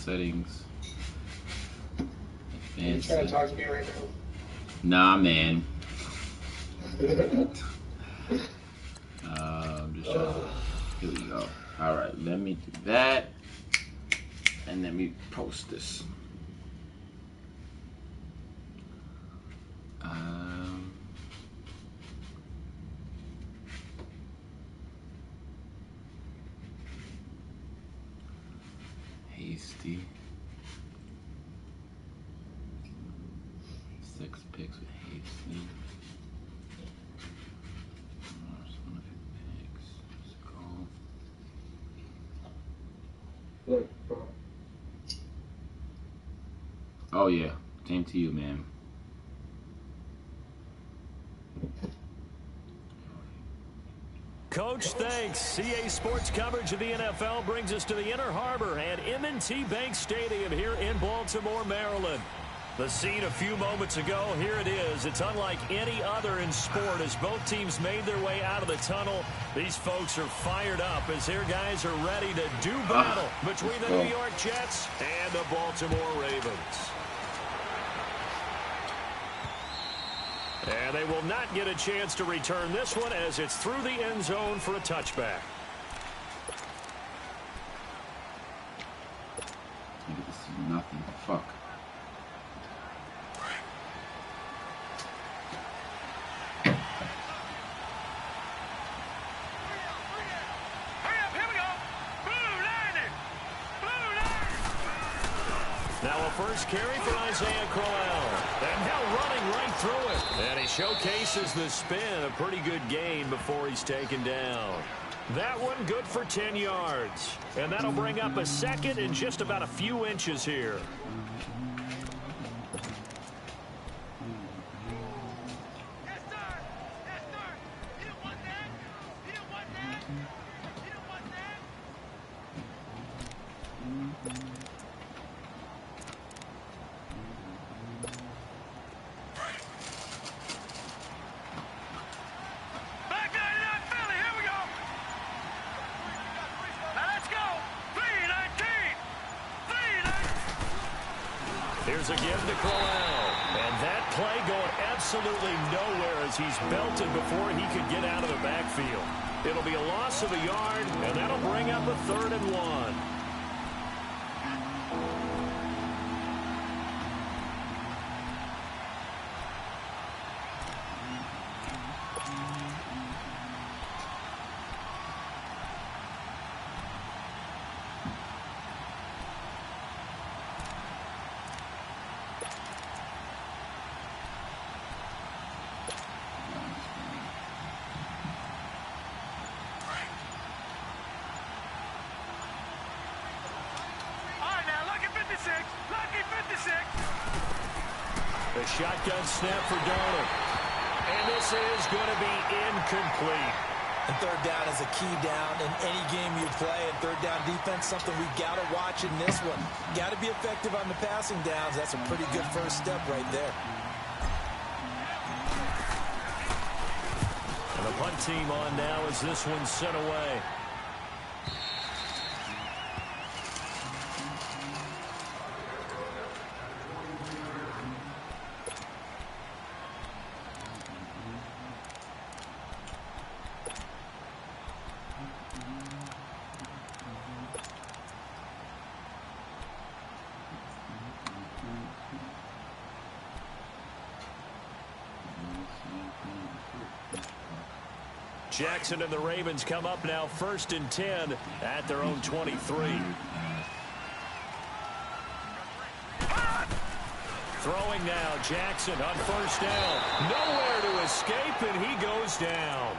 settings. You trying to talk to me right now? Nah, man. Just here we go. All right, let me do that, and let me post this. Hasty. 6 picks with Hasty. Look, oh yeah, same to you, man. Coach, thanks. CA Sports coverage of the NFL brings us to the Inner Harbor at M&T Bank Stadium here in Baltimore, Maryland. The scene a few moments ago, here it is. It's unlike any other in sport as both teams made their way out of the tunnel. These folks are fired up as their guys are ready to do battle between the New York Jets and the Baltimore Ravens. And they will not get a chance to return this one as it's through the end zone for a touchback. This is nothing. Fuck. Now a first carry for Isaiah Crowell. And now running right through it. And he showcases the spin. A pretty good gain before he's taken down. That one good for 10 yards. And that'll bring up a second and just about a few inches here. Here's again to Crowell. And that play going absolutely nowhere as he's belted before he could get out of the backfield. It'll be a loss of a yard, and that'll bring up a 3rd and 1. The shotgun snap for Darnold. And this is going to be incomplete. And 3rd down is a key down in any game you play. And 3rd down defense, something we've got to watch in this one. Got to be effective on the passing downs. That's a pretty good first step right there. And the punt team on now as this one's sent away. Jackson and the Ravens come up now 1st and 10 at their own 23. Throwing now, Jackson on 1st down. Nowhere to escape, and he goes down.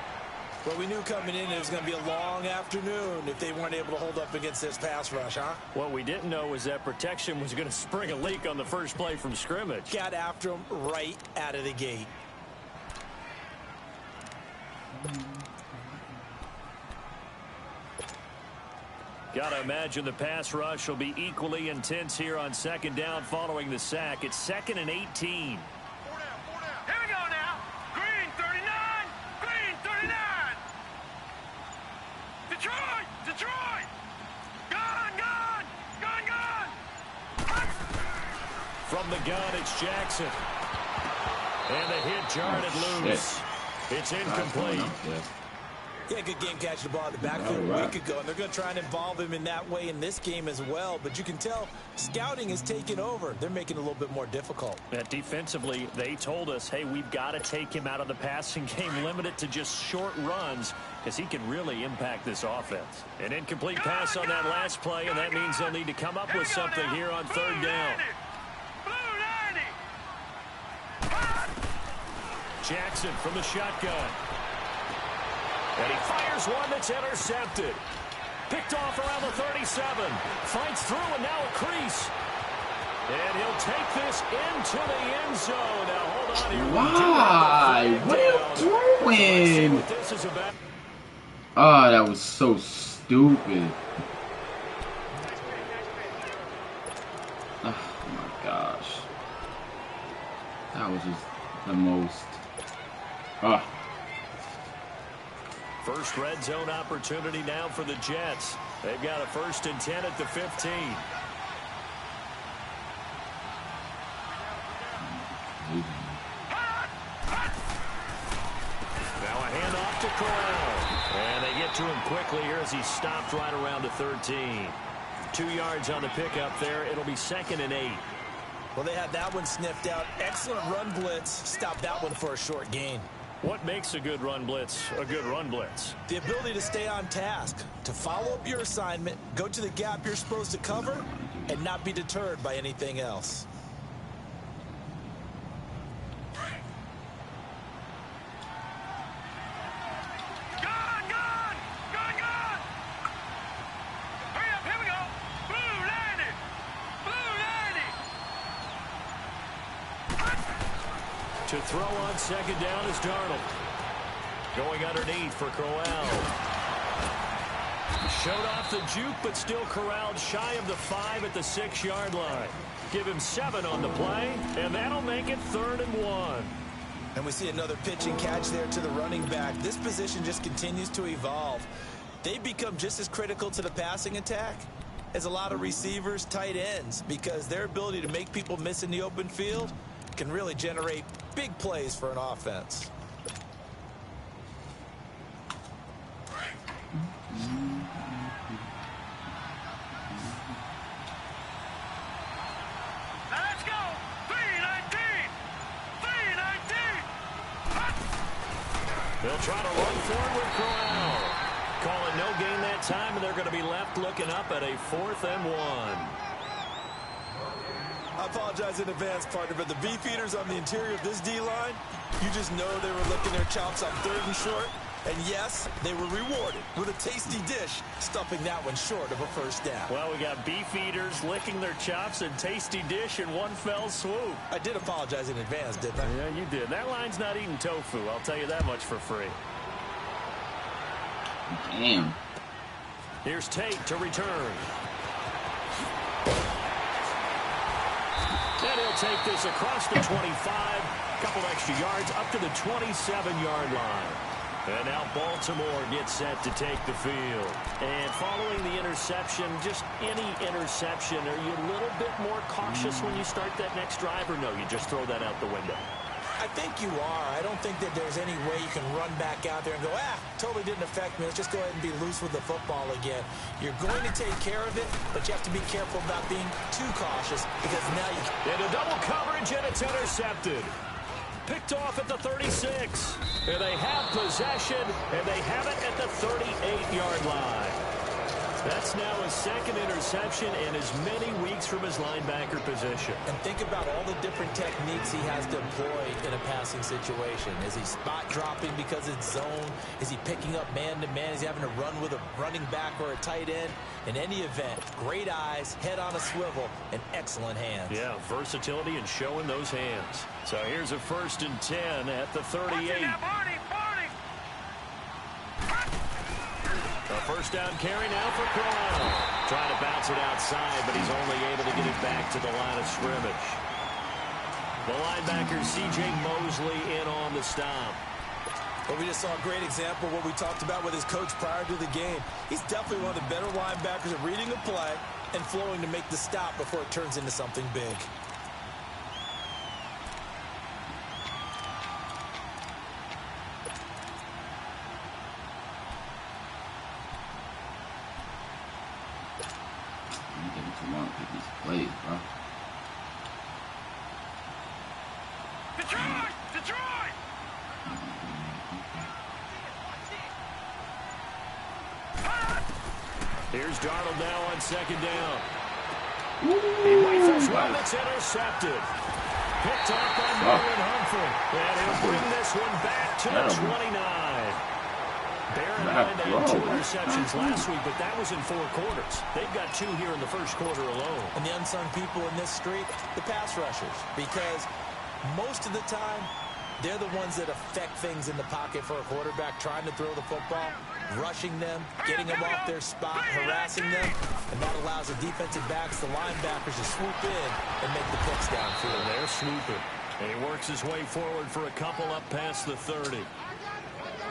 Well, we knew coming in it was going to be a long afternoon if they weren't able to hold up against this pass rush, huh? What we didn't know was that protection was going to spring a leak on the first play from scrimmage. Got after him right out of the gate. Got to imagine the pass rush will be equally intense here on 2nd down following the sack. It's 2nd and 18. 4 down, 4 down. Here we go now. Green 39. Green 39. Detroit. Detroit. Gone, gone. Gone, gone. From the gun, it's Jackson. And the hit jarred it loose. It's incomplete. Yeah, good game catching the ball in the backfield a week ago, and they're going to try and involve him in that way in this game as well. But you can tell scouting is taking over. They're making it a little bit more difficult. Defensively, they told us, hey, we've got to take him out of the passing game, limit it to just short runs, because he can really impact this offense. An incomplete pass on that last play, and that means they'll need to come up with something here on third down. Jackson from the shotgun. And he fires one that's intercepted. Picked off around the 37. Fights through and now a crease. And he'll take this into the end zone. Now hold on here. Why? What are you doing? Oh, that was so stupid. Oh my gosh. That was just the most. Oh. First red zone opportunity now for the Jets. They've got a 1st and 10 at the 15. Now a handoff to Corral. And they get to him quickly here as he stopped right around the 13. 2 yards on the pickup there. It'll be 2nd and 8. Well, they had that one sniffed out. Excellent run blitz. Stop that one for a short gain. What makes a good run blitz a good run blitz? The ability to stay on task, to follow up your assignment, go to the gap you're supposed to cover, and not be deterred by anything else. To throw on 2nd down is Darnold. Going underneath for Corral. Showed off the juke, but still corralled shy of the 5 at the 6-yard line. Give him 7 on the play, and that'll make it 3rd and 1. And we see another pitch and catch there to the running back. This position just continues to evolve. They become just as critical to the passing attack as a lot of receivers, tight ends, because their ability to make people miss in the open field can really generate big plays for an offense. Let's go! 319! 319! They'll try to run forward with Corral. Calling no gain that time, and they're going to be left looking up at a 4th and 1. I apologize in advance, partner, but the beefeaters on the interior of this D-line, you just know they were licking their chops on 3rd and short. And yes, they were rewarded with a tasty dish, stuffing that one short of a 1st down. Well, we got beefeaters licking their chops and tasty dish in one fell swoop. I did apologize in advance, didn't I? Yeah, you did. That line's not eating tofu. I'll tell you that much for free. Damn. Here's Tate to return. And he'll take this across the 25. Couple extra yards up to the 27-yard line. And now Baltimore gets set to take the field. And following the interception, just any interception, are you a little bit more cautious when you start that next drive, or no, you just throw that out the window? I think you are. I don't think that there's any way you can run back out there and go, totally didn't affect me. Let's just go ahead and be loose with the football again. You're going to take care of it, but you have to be careful about being too cautious, because now you... Into double coverage, and it's intercepted. Picked off at the 36. And they have possession, and they have it at the 38-yard line. That's now his 2nd interception in as many weeks from his linebacker position. And think about all the different techniques he has to employ in a passing situation. Is he spot dropping because it's zone? Is he picking up man-to-man? Is he having to run with a running back or a tight end? In any event, great eyes, head on a swivel, and excellent hands. Yeah, versatility and showing those hands. So here's a 1st and 10 at the 38. A 1st down carry now for Corral. Trying to bounce it outside, but he's only able to get it back to the line of scrimmage. The linebacker, C.J. Mosley, in on the stop. Well, we just saw a great example of what we talked about with his coach prior to the game. He's definitely one of the better linebackers at reading a play and flowing to make the stop before it turns into something big. don't get these plays, bro. Detroit! Detroit! Here's Darnold now on second down. He rifles one that's intercepted. Picked up by Marlon Humphrey. And he'll bring this one back to the 29. Bear in mind they had 2 interceptions last week, but that was in 4 quarters. They've got 2 here in the first quarter alone. And the unsung people in this street, the pass rushers, because most of the time, they're the ones that affect things in the pocket for a quarterback, trying to throw the football, rushing them, getting them off their spot, harassing them, and that allows the defensive backs, the linebackers to swoop in and make the picks downfield. They're swooping. And he works his way forward for a couple up past the 30.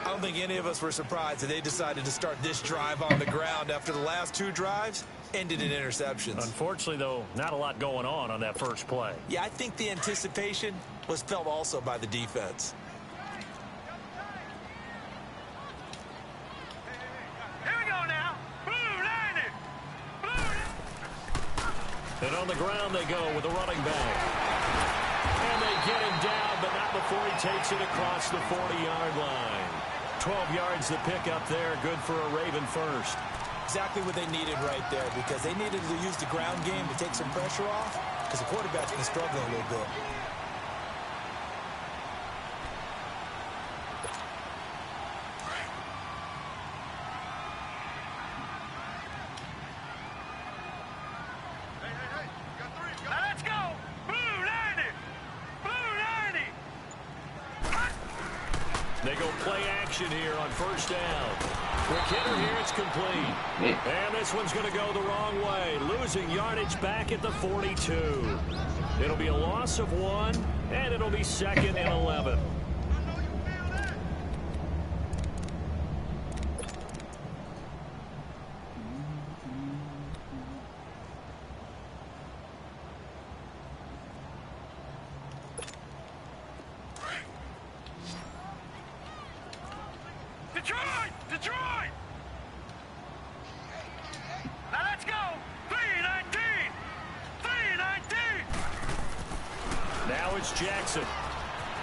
I don't think any of us were surprised that they decided to start this drive on the ground after the last 2 drives ended in interceptions. Unfortunately, though, not a lot going on that first play. Yeah, I think the anticipation was felt also by the defense. Here we go now. Blue 90. Blue. And on the ground they go with the running back. And they get him down, but not before he takes it across the 40-yard line. 12 yards to pick up there. Good for a Raven first. Exactly what they needed right there, because they needed to use the ground game to take some pressure off, because the quarterback's been struggling a little bit. Now let's go. Blue 90. Blue 90. They go play action here on first down. Quick hitter here, it's complete. And this one's going to go the wrong way, losing yardage back at the 42. It'll be a loss of 1, and it'll be 2nd and 11. Detroit! Detroit! Now let's go! 319! 319! Now it's Jackson.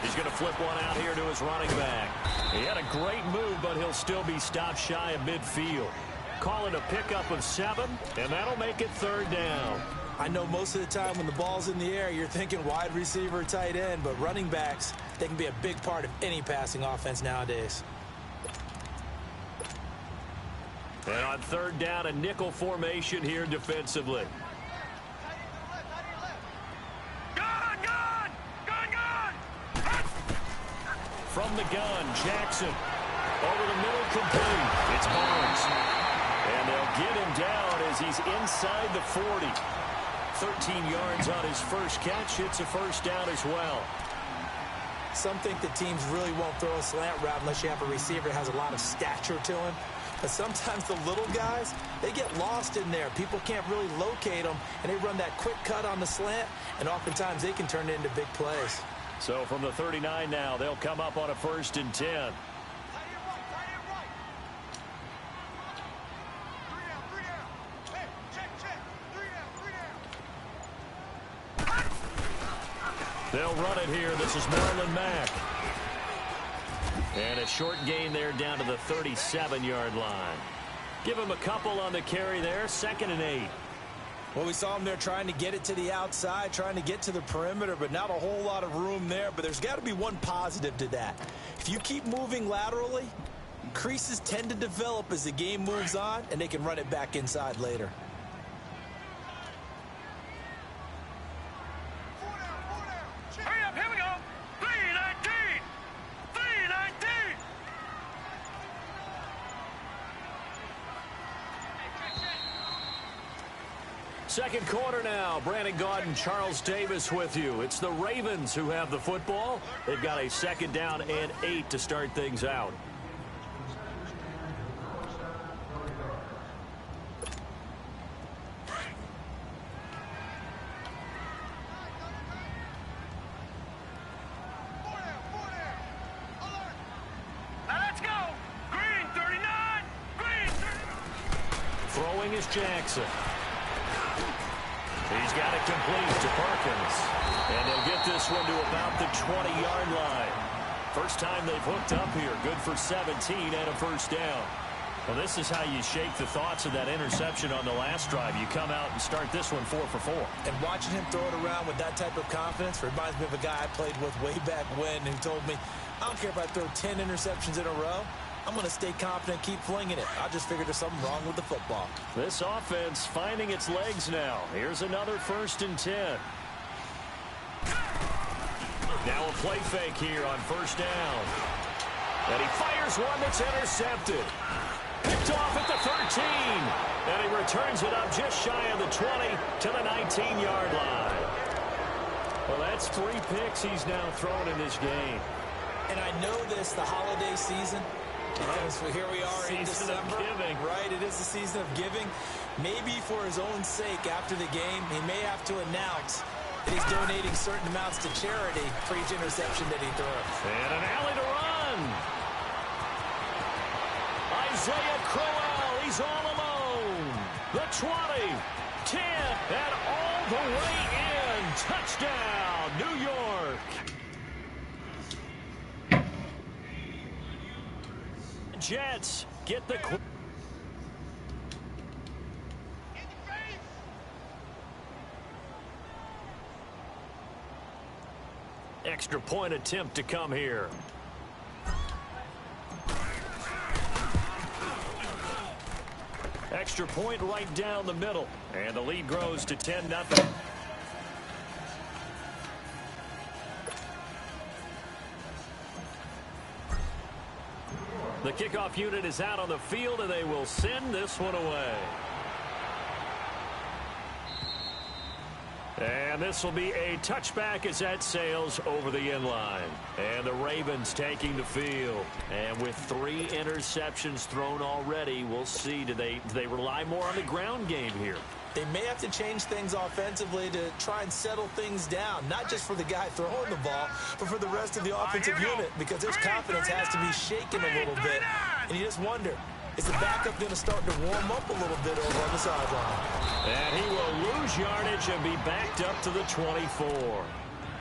He's going to flip one out here to his running back. He had a great move, but he'll still be stopped shy of midfield. Call it a pickup of 7, and that'll make it 3rd down. I know most of the time when the ball's in the air, you're thinking wide receiver, tight end, but running backs, they can be a big part of any passing offense nowadays. And on 3rd down, a nickel formation here defensively. Gun! Gun! Gun! Gun! From the gun, Jackson. Over the middle, complete. It's Barnes. And they'll get him down as he's inside the 40. 13 yards on his first catch. It's a first down as well. Some think that teams really won't throw a slant route unless you have a receiver that has a lot of stature to him. But sometimes the little guys, they get lost in there. People can't really locate them, and they run that quick cut on the slant, and oftentimes they can turn it into big plays. So from the 39 now, they'll come up on a 1st and 10. They'll run it here. This is Marlon Mack. And a short gain there down to the 37-yard line. Give him a couple on the carry there. 2nd and 8. Well, we saw him there trying to get it to the outside, trying to get to the perimeter, but not a whole lot of room there. But there's got to be one positive to that. If you keep moving laterally, creases tend to develop as the game moves on, and they can run it back inside later. Hurry up, here we go! 319! 319! Second quarter now. Brandon Gaudin, Charles Davis with you. It's the Ravens who have the football. They've got a 2nd down and 8 to start things out. Now let's go! Green 39! Green 39! Throwing is Jackson. He's got it complete to Perkins. And they'll get this one to about the 20-yard line. First time they've hooked up here. Good for 17 and a first down. Well, this is how you shake the thoughts of that interception on the last drive. You come out and start this one 4 for 4. And watching him throw it around with that type of confidence reminds me of a guy I played with way back when who told me, I don't care if I throw 10 interceptions in a row. I'm going to stay confident, keep flinging it. I just figured there's something wrong with the football. This offense finding its legs now. Here's another 1st and 10. Now a play fake here on 1st down. And he fires one that's intercepted. Picked off at the 13. And he returns it up just shy of the 20 to the 19-yard line. Well, that's 3 picks he's now thrown in this game. And I know this, the holiday season, because here we are in December. Right, it is the season of giving. Maybe for his own sake after the game, he may have to announce that he's donating certain amounts to charity for each interception that he throws. And an alley to run. Isaiah Crowell, he's all alone. The 20, 10, and all the way in. Touchdown, New York. Jets get the... Extra point attempt to come here. Extra point right down the middle. And the lead grows to 10-0. The kickoff unit is out on the field, and they will send this one away. And this will be a touchback as that sails over the end line. And the Ravens taking the field. And with 3 interceptions thrown already, we'll see, do they rely more on the ground game here? They may have to change things offensively to try and settle things down, not just for the guy throwing the ball, but for the rest of the offensive unit, because their confidence has to be shaken a little bit. And you just wonder, is the backup going to start to warm up a little bit over on the sideline? And he will lose yardage and be backed up to the 24.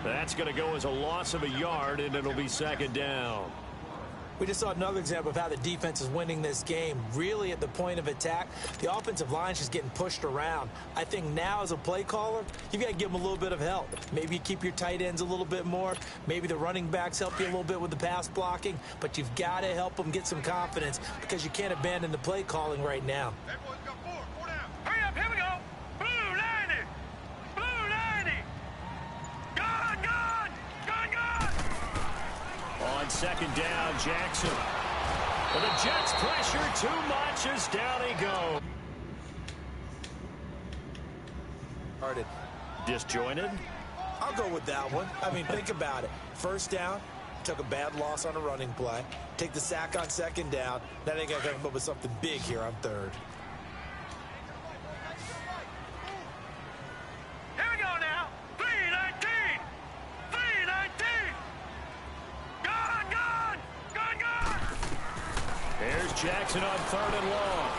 That's going to go as a loss of a yard, and it'll be 2nd down. We just saw another example of how the defense is winning this game. Really at the point of attack, the offensive line is just getting pushed around. I think now as a play caller, you've got to give them a little bit of help. Maybe you keep your tight ends a little bit more. Maybe the running backs help you a little bit with the pass blocking. But you've got to help them get some confidence because you can't abandon the play calling right now. That boy's got 4 down. Hurry up, here we go. Blue 90. Blue 90. Gone, gone, gone, gone. On 2nd down, Jackson. But the Jets pressure too much as down he goes. Disjointed. I'll go with that one. I mean, think about it. 1st down, took a bad loss on a running play. Take the sack on 2nd down. Now they got to come up with something big here on 3rd. Here we go now. 319. 319. Gone, gone, gone, gone. Here's Jackson on 3rd and long.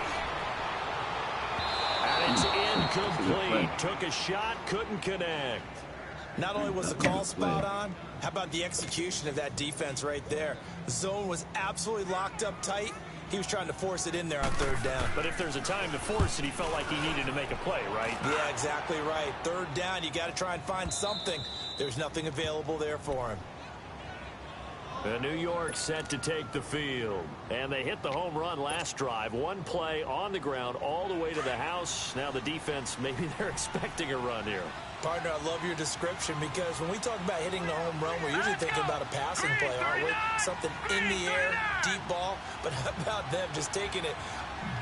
And it's incomplete. Took a shot, couldn't connect. Not only was the call spot on, how about the execution of that defense right there? The zone was absolutely locked up tight. He was trying to force it in there on 3rd down. But if there's a time to force it, he felt like he needed to make a play, right? Yeah, exactly right. 3rd down, you got to try and find something. There's nothing available there for him. The New York set to take the field. And they hit the home run last drive. 1 play on the ground all the way to the house. Now the defense, maybe they're expecting a run here. Partner, I love your description because when we talk about hitting the home run, we're usually thinking about a passing play, aren't we? Something in the air, deep ball. But how about them just taking it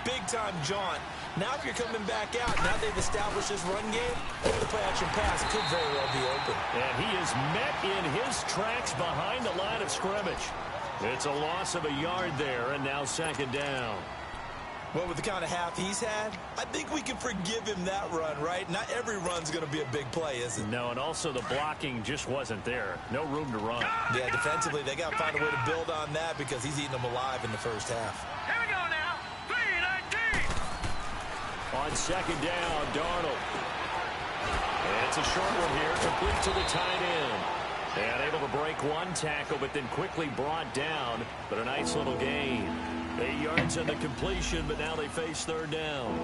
big-time jaunt? Now if you're coming back out, now they've established this run game, the play-action pass could very well be open. And he is met in his tracks behind the line of scrimmage. It's a loss of a yard there, and now 2nd down. Well, with the kind of half he's had, I think we can forgive him that run, right? Not every run's going to be a big play, is it? No, and also the blocking just wasn't there. No room to run. Yeah, defensively, they got to find a way to build on that because he's eating them alive in the 1st half. Here we go now. 319. On 2nd down, Darnold. It's a short one here, complete to the tight end. And able to break one tackle, but then quickly brought down. But a nice little gain. 8 yards on the completion, but now they face third down.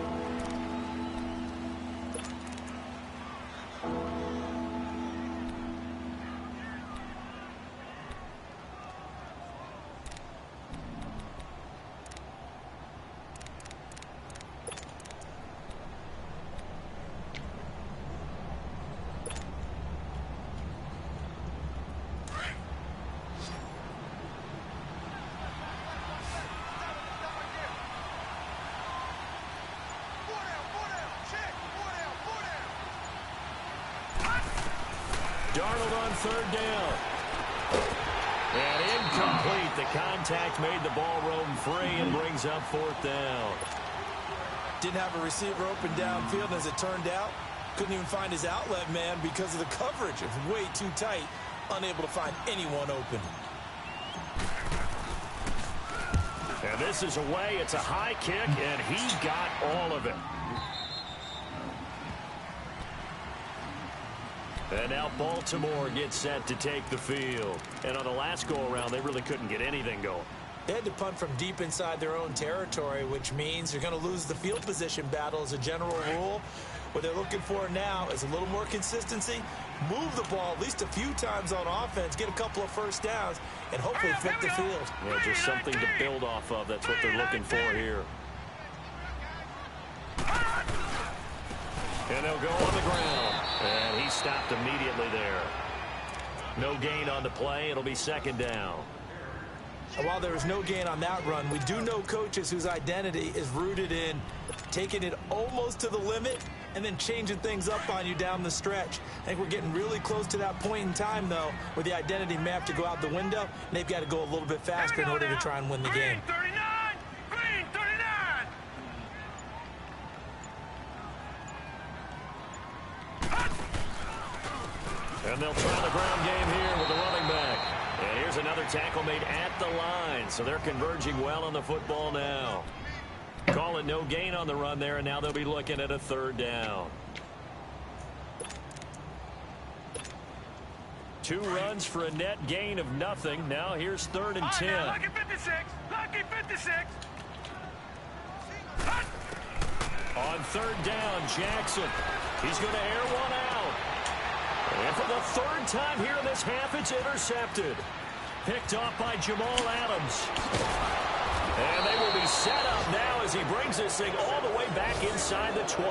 Darnold on third down. And incomplete. The contact made the ball roam free and brings up fourth down. Didn't have a receiver open downfield, and as it turned out, couldn't even find his outlet man because of the coverage. It was way too tight, unable to find anyone open. And this is away. It's a high kick, and he got all of it. And now Baltimore gets set to take the field. And on the last go-around, they really couldn't get anything going. They had to punt from deep inside their own territory, which means you're going to lose the field position battle as a general rule. What they're looking for now is a little more consistency, move the ball at least a few times on offense, get a couple of first downs, and hopefully flip the field. Yeah, just something to build off of. That's what they're looking for here. And they'll go on the ground. And he stopped immediately there. No gain on the play. It'll be second down. And while there was no gain on that run, we do know coaches whose identity is rooted in taking it almost to the limit and then changing things up on you down the stretch. I think we're getting really close to that point in time, though, where the identity may have to go out the window, and they've got to go a little bit faster in order to try and win the game. And they'll try the ground game here with the running back. And here's another tackle made at the line. So they're converging well on the football now. Call it no gain on the run there, and now they'll be looking at a third down. 2 runs for a net gain of nothing. Now here's 3rd and 10. Lucky 56. Lucky 56. On 3rd down, Jackson. He's going to air one out. And for the 3rd time here in this half, it's intercepted. Picked off by Jamal Adams. And they will be set up now as he brings this thing all the way back inside the 20.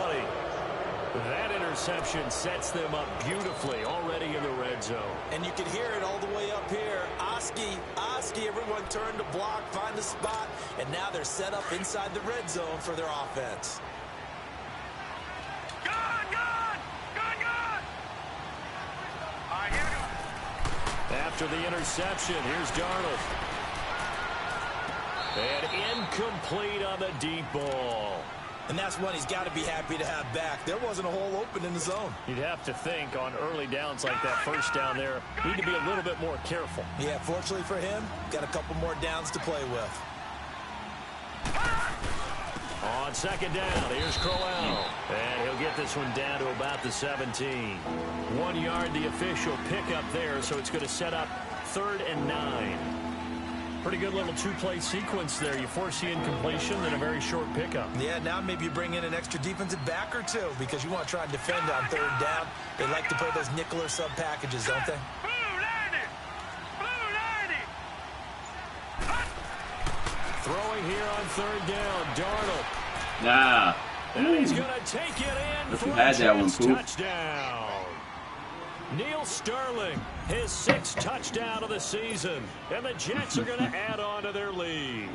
That interception sets them up beautifully already in the red zone. And you can hear it all the way up here. Oski, everyone turned to block, find a spot, and now they're set up inside the red zone for their offense. After the interception, here's Darnold. And incomplete on the deep ball. And that's one he's got to be happy to have back. There wasn't a hole open in the zone. You'd have to think on early downs like that, first down there, need to be a little bit more careful. Yeah, fortunately for him, got a couple more downs to play with. On 2nd down, here's Crowell. And he'll get this one down to about the 17. 1 yard, the official pickup there, so it's going to set up 3rd and 9. Pretty good little 2-play sequence there. You force the incompletion, then a very short pickup. Yeah, now maybe you bring in an extra defensive back or two because you want to try and defend on 3rd down. They like to play those nickel or sub packages, don't they? Throwing here on 3rd down, Darnold. Nah. And he's going to take it in If for you had a that one, Pooh. touchdown. Neil Sterling, his 6th touchdown of the season. And the Jets are going to add on to their lead.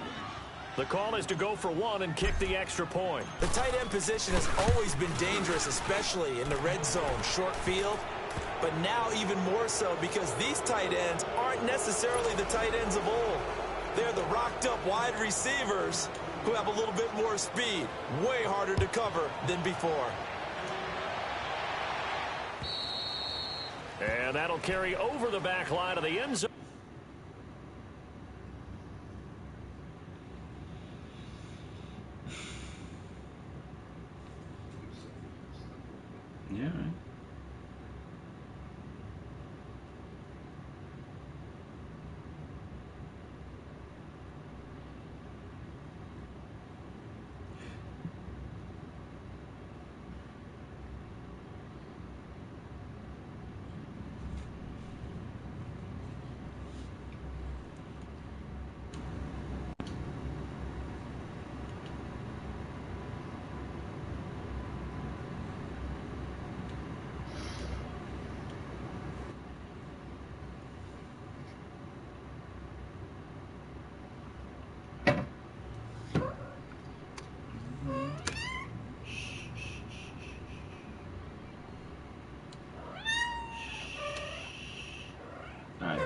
The call is to go for 1 and kick the extra point. The tight end position has always been dangerous, especially in the red zone, short field. But now even more so because these tight ends aren't necessarily the tight ends of old. They're the rocked-up wide receivers who have a little bit more speed, way harder to cover than before. And that'll carry over the back line of the end zone. Yeah.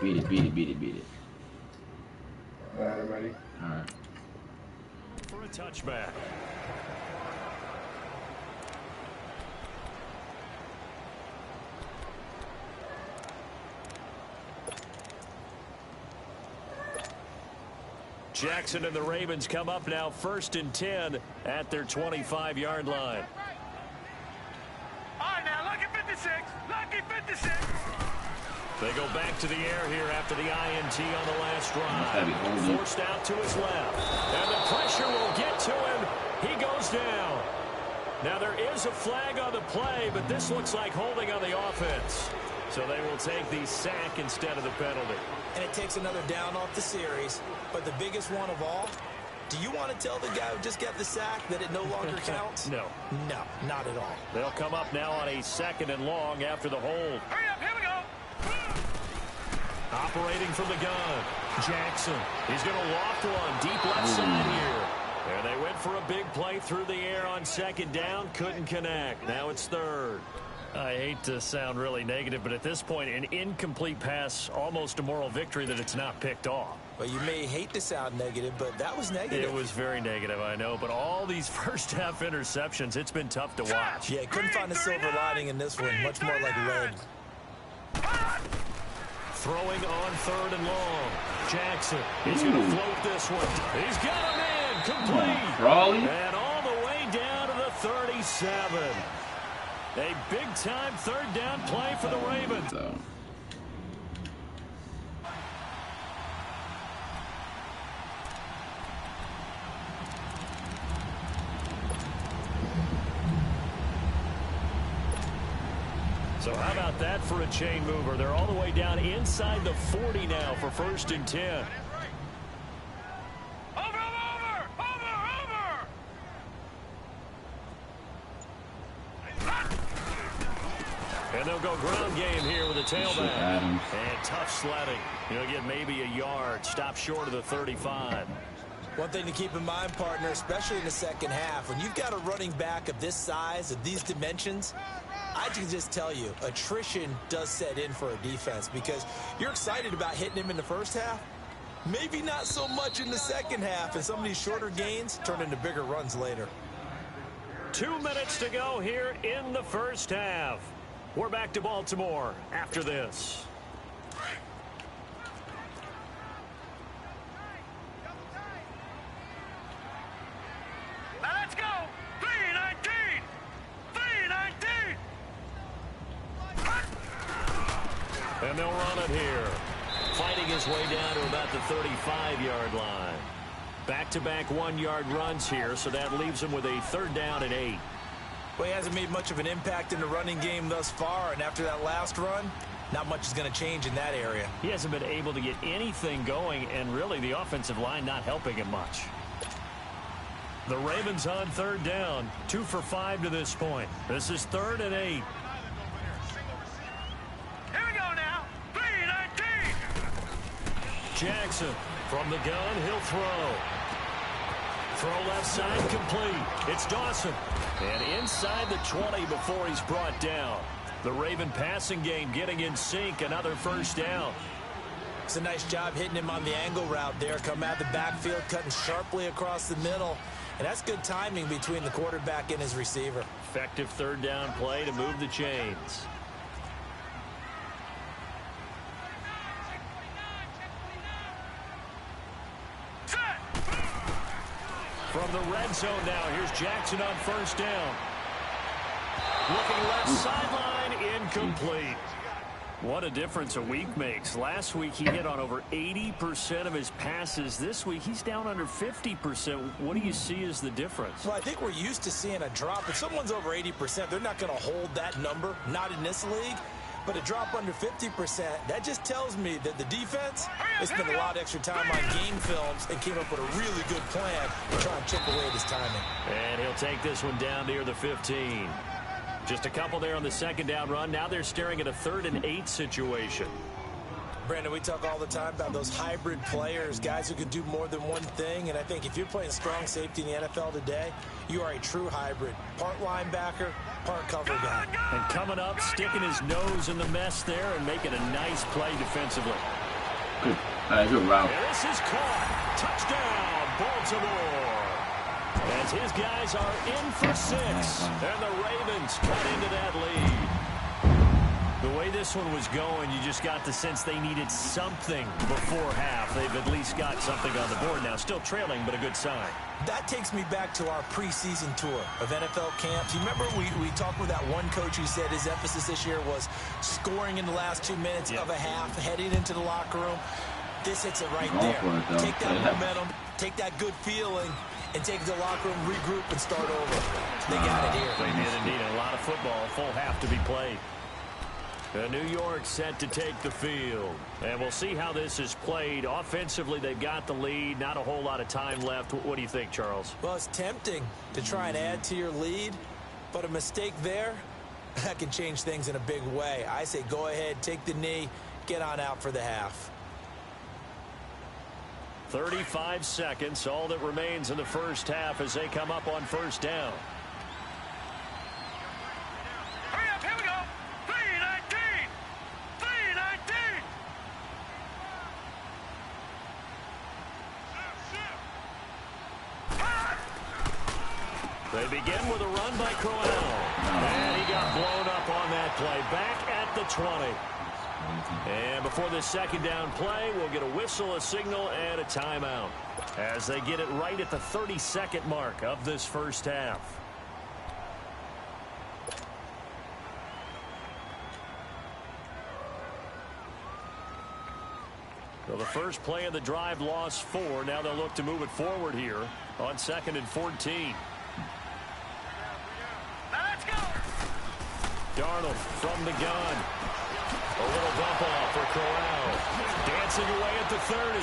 Beat it, beat it, beat it, beat it. All right, I'm ready. All right. For a touchback. Jackson and the Ravens come up now 1st and 10 at their 25-yard line. All right, now, lucky 56. Lucky 56. They go back to the air here after the INT on the last drive. Forced out to his left. And the pressure will get to him. He goes down. Now, there is a flag on the play, but this looks like holding on the offense. So they will take the sack instead of the penalty. And it takes another down off the series. But the biggest one of all, do you want to tell the guy who just got the sack that it no longer counts? No. No, not at all. They'll come up now on a 2nd and long after the hold. Hurry up, here we go. Operating from the gun, Jackson. He's going to loft one deep left side here. And they went for a big play through the air on 2nd down. Couldn't connect. Now it's 3rd. I hate to sound really negative, but at this point, an incomplete pass, almost a moral victory that it's not picked off. Well, you may hate to sound negative, but that was negative. It was very negative, I know. But all these first-half interceptions, it's been tough to watch. Yeah, couldn't find a silver lining in this one. Much more like lead. Throwing on 3rd and long. Jackson, he's going to float this one. He's got him in. Complete. Crawley. And all the way down to the 37. A big-time 3rd down play for the Ravens. So how about that for a chain mover? They're all the way down inside the 40 now for 1st and 10. And they'll go ground game here with a tailback. And tough sledding. He'll get maybe a yard. Stop short of the 35. One thing to keep in mind, partner, especially in the 2nd half, when you've got a running back of this size, of these dimensions, I can just tell you, attrition does set in for a defense because you're excited about hitting him in the 1st half. Maybe not so much in the 2nd half, and some of these shorter gains turn into bigger runs later. 2 minutes to go here in the 1st half. We're back to Baltimore after this. Now let's go. 319. 319. And they'll run it here. Fighting his way down to about the 35-yard line. Back-to-back 1-yard runs here, so that leaves him with a 3rd down and 8. Well, he hasn't made much of an impact in the running game thus far, and after that last run, not much is going to change in that area. He hasn't been able to get anything going, and really the offensive line not helping him much. The Ravens on 3rd down, 2 for 5 to this point. This is 3rd and 8. Here we go now. 319. Jackson from the gun, he'll throw. Throw left side complete. It's Dawson. And inside the 20 before he's brought down. The Raven passing game getting in sync. Another 1st down. It's a nice job hitting him on the angle route there. Come out the backfield, cutting sharply across the middle. And that's good timing between the quarterback and his receiver. Effective 3rd down play to move the chains. From the red zone now, here's Jackson on 1st down. Looking left sideline, incomplete. What a difference a week makes. Last week he hit on over 80% of his passes. This week he's down under 50%. What do you see as the difference? Well, I think we're used to seeing a drop. If someone's over 80%, they're not going to hold that number, not in this league. But a drop under 50%, that just tells me that the defense has spent a lot of extra time on game films and came up with a really good plan to try and chip away at his timing. And he'll take this one down near the 15. Just a couple there on the 2nd down run. Now they're staring at a 3rd and 8 situation. Brandon, we talk all the time about those hybrid players, guys who can do more than one thing. And I think if you're playing strong safety in the NFL today, you are a true hybrid. Part linebacker, part cover guy. And coming up, sticking his nose in the mess there and making a nice play defensively. Good route. And this is caught. Touchdown, Baltimore. As his guys are in for 6. And the Ravens cut into that lead. The way this one was going, you just got the sense they needed something before half. They've at least got something on the board now. Still trailing, but a good sign. That takes me back to our preseason tour of NFL camps. You remember we talked with that one coach who said his emphasis this year was scoring in the last 2 minutes of a half, heading into the locker room. This hits it right there. Take that momentum, take that good feeling, and take it to the locker room, regroup, and start over. They got it here. They did indeed. A lot of football, full half to be played. New York set to take the field. And we'll see how this is played. Offensively, they've got the lead. Not a whole lot of time left. What do you think, Charles? Well, it's tempting to try and add to your lead, but a mistake there, that can change things in a big way. I say go ahead, take the knee, get on out for the half. 35 seconds, all that remains in the first half as they come up on first down. Hurry up, here we go. 319. 319. They begin with a run by Crowell. And he got blown up on that play. Back at the 20. And before the second down play, we'll get a whistle, a signal, and a timeout as they get it right at the 30-second mark of this first half. So the first play of the drive lost 4. Now they'll look to move it forward here on 2nd and 14. Now let's go. Darnold from the gun. A little dump off for Corral. Dancing away at the 30.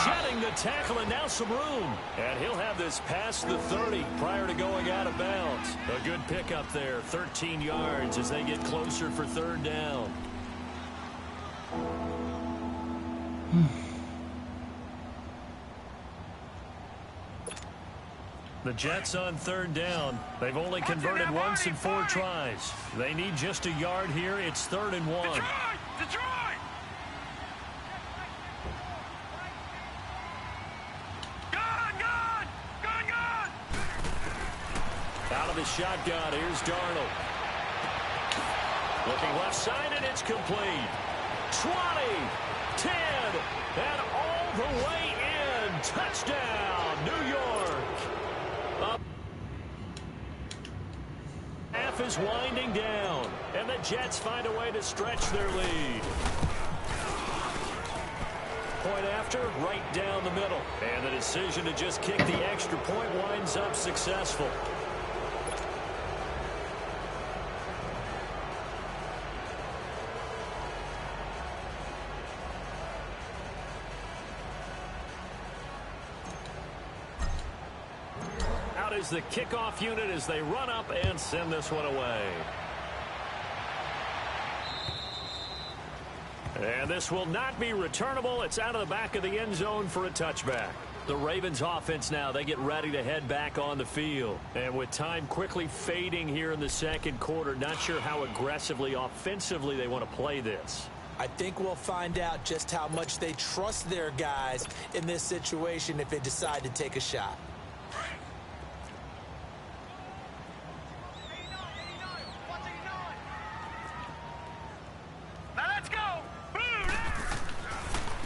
Shedding the tackle and now some room. And he'll have this past the 30 prior to going out of bounds. A good pickup there. 13 yards as they get closer for third down. The Jets on third down. They've only converted once in 4 tries. They need just a yard here. It's 3rd and 1. Detroit! Gone! Out of the shotgun, here's Darnold. Looking left side, and it's complete. 20, 10, and all the way in. Touchdown, New York. Half is winding down, and the Jets find a way to stretch their lead. Point after, right down the middle. And the decision to just kick the extra point winds up successful. Is the kickoff unit as they run up and send this one away. And this will not be returnable. It's out of the back of the end zone for a touchback. The Ravens offense now, they get ready to head back on the field. And with time quickly fading here in the second quarter, not sure how aggressively, offensively they want to play this. I think we'll find out just how much they trust their guys in this situation if they decide to take a shot.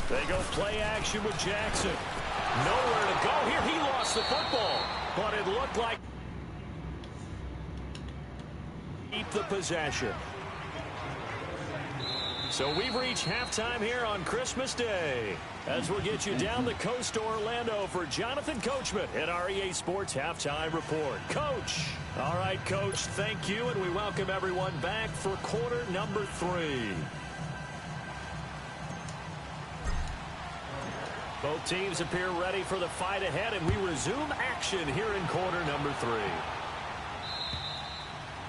They go play action with Jackson. Nowhere to go here. He lost the football, but it looked like keep the possession. So we've reached halftime here on Christmas Day as we'll get you down the coast to Orlando for Jonathan Coachman at our EA Sports Halftime Report. Coach. All right, Coach, thank you, and we welcome everyone back for quarter number 3. Both teams appear ready for the fight ahead, and we resume action here in quarter number 3.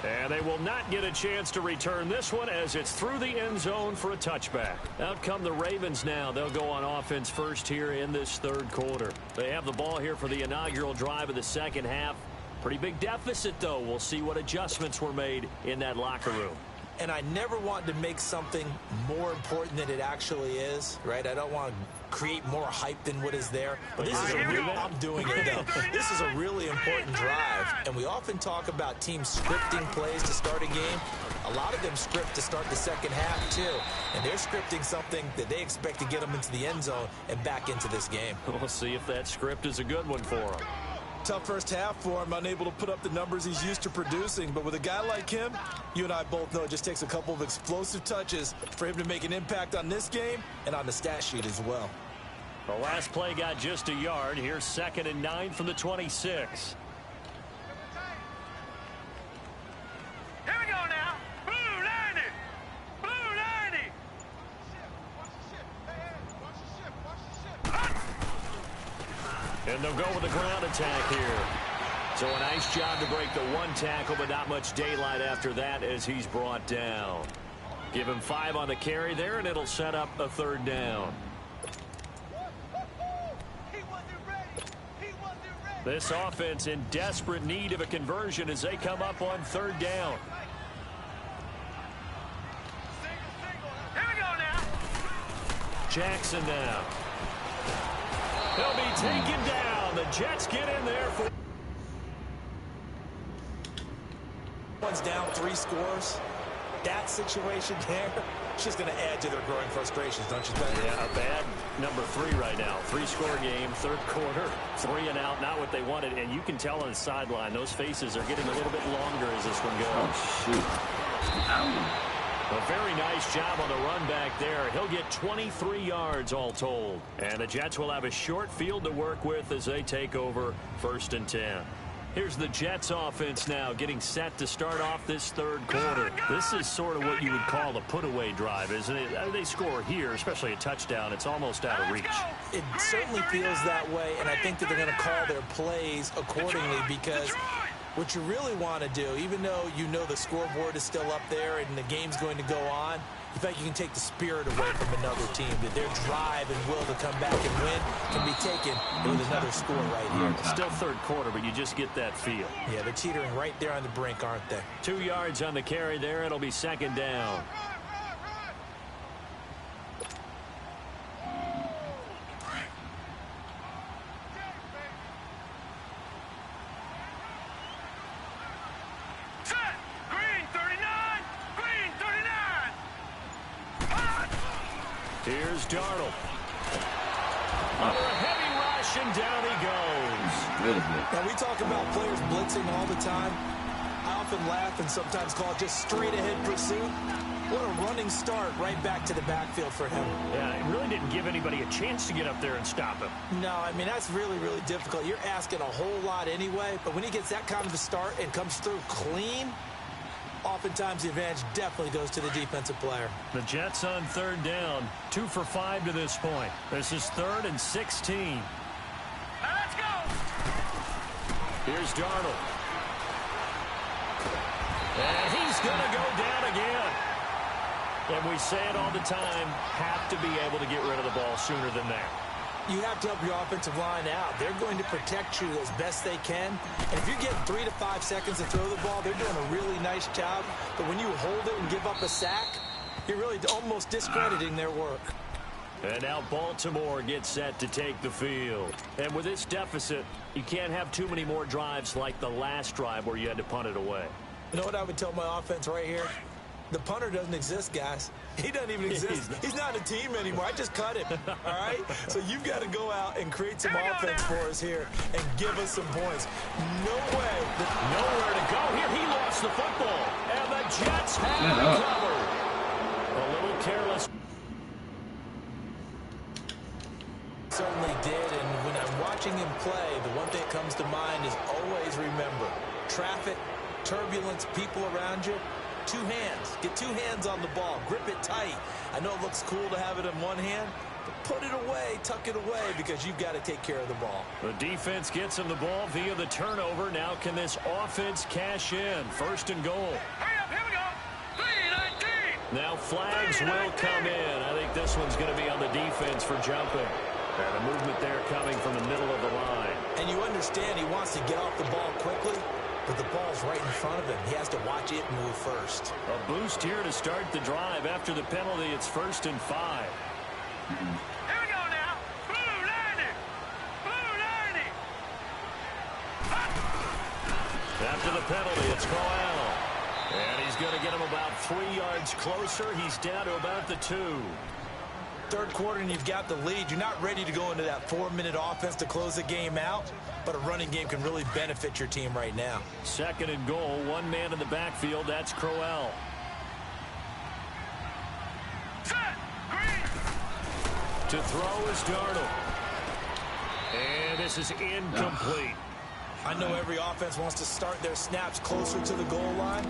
And they will not get a chance to return this one as it's through the end zone for a touchback. Out come the Ravens now. They'll go on offense first here in this third quarter. They have the ball here for the inaugural drive of the second half. Pretty big deficit, though. We'll see what adjustments were made in that locker room. and I never want to make something more important than it actually is, right? I don't want to create more hype than what is there. But this is I'm doing it, though. This is a really important drive, and we often talk about teams scripting plays to start a game. A lot of them script to start the second half, too, and they're scripting something that they expect to get them into the end zone and back into this game. We'll see if that script is a good one for them. Tough first half for him, unable to put up the numbers he's used to producing. But with a guy like him, you and I both know it just takes a couple of explosive touches for him to make an impact on this game and on the stat sheet as well. The last play got just a yard. Here's 2nd and 9 from the 26. Here we go now. Blue 90. Blue 90. And they'll go with the ground attack here. So a nice job to break the one tackle, but not much daylight after that as he's brought down. Give him 5 on the carry there, and it'll set up a 3rd down. This offense in desperate need of a conversion as they come up on 3rd down. Here we go now. Jackson now. He'll be taken down. The Jets get in there for... One's down 3 scores. That situation there, it's just going to add to their growing frustrations, don't you think? Yeah, a bad number 3 right now. 3-score game, 3rd quarter, 3 and out, not what they wanted. And you can tell on the sideline, those faces are getting a little bit longer as this one goes. Oh, shoot. A very nice job on the run back there. He'll get 23 yards all told. And the Jets will have a short field to work with as they take over 1st and 10. Here's the Jets offense now getting set to start off this 3rd quarter. This is sort of what you would call a put-away drive, isn't it? They score here, especially a touchdown. It's almost out of reach. It certainly feels that way, and I think that they're going to call their plays accordingly because what you really want to do, even though you know the scoreboard is still up there and the game's going to go on, in fact, you can take the spirit away from another team, that their drive and will to come back and win can be taken with another score right here. Still 3rd quarter, but you just get that feel. Yeah, they're teetering right there on the brink, aren't they? 2 yards on the carry there. It'll be 2nd down. Here's Darnold. Under a heavy rush, and down he goes. Now, we talk about players blitzing all the time. I often laugh and sometimes call it just straight-ahead pursuit. What a running start right back to the backfield for him. Yeah, it really didn't give anybody a chance to get up there and stop him. No, I mean, that's really, really difficult. You're asking a whole lot anyway, but when he gets that kind of a start and comes through clean, oftentimes the advantage definitely goes to the defensive player. The Jets on 3rd down, 2 for 5 to this point. This is 3rd and 16. Let's go. Here's Darnold. And he's going to go down again. And we say it all the time, have to be able to get rid of the ball sooner than that. You have to help your offensive line out. They're going to protect you as best they can. And if you're getting 3 to 5 seconds to throw the ball, they're doing a really nice job. But when you hold it and give up a sack, you're really almost discrediting their work. And now Baltimore gets set to take the field. And with this deficit, you can't have too many more drives like the last drive where you had to punt it away. You know what I would tell my offense right here? The punter doesn't exist, guys. He doesn't even exist. He's not a team anymore. I just cut him, all right? So you've got to go out and create some offense for us here and give us some points. No way. Nowhere to go here. He lost the football. And the Jets have recovered. A little careless. Certainly did, and when I'm watching him play, the one thing that comes to mind is always remember, traffic, turbulence, people around you, 2 hands. Get 2 hands on the ball. Grip it tight. I know it looks cool to have it in one hand, but put it away, tuck it away, because you've got to take care of the ball. The defense gets him the ball via the turnover. Now can this offense cash in? 1st and goal. Hurry up, here we go. 3-19. Now flags will come in. I think this one's going to be on the defense for jumping. And a movement there coming from the middle of the line. And you understand he wants to get off the ball quickly. but the ball's right in front of him. He has to watch it move first. A boost here to start the drive. After the penalty, it's 1st and 5. Here we go now. Blue 90. Blue 90. After the penalty, it's Crowell. And he's going to get him about 3 yards closer. He's down to about the 2. Third quarter and you've got the lead. You're not ready to go into that 4-minute offense to close the game out, but a running game can really benefit your team right now. 2nd and goal, 1 man in the backfield. That's Crowell. Set. Green. To throw is Darnold. And this is incomplete. I know every offense wants to start their snaps closer to the goal line,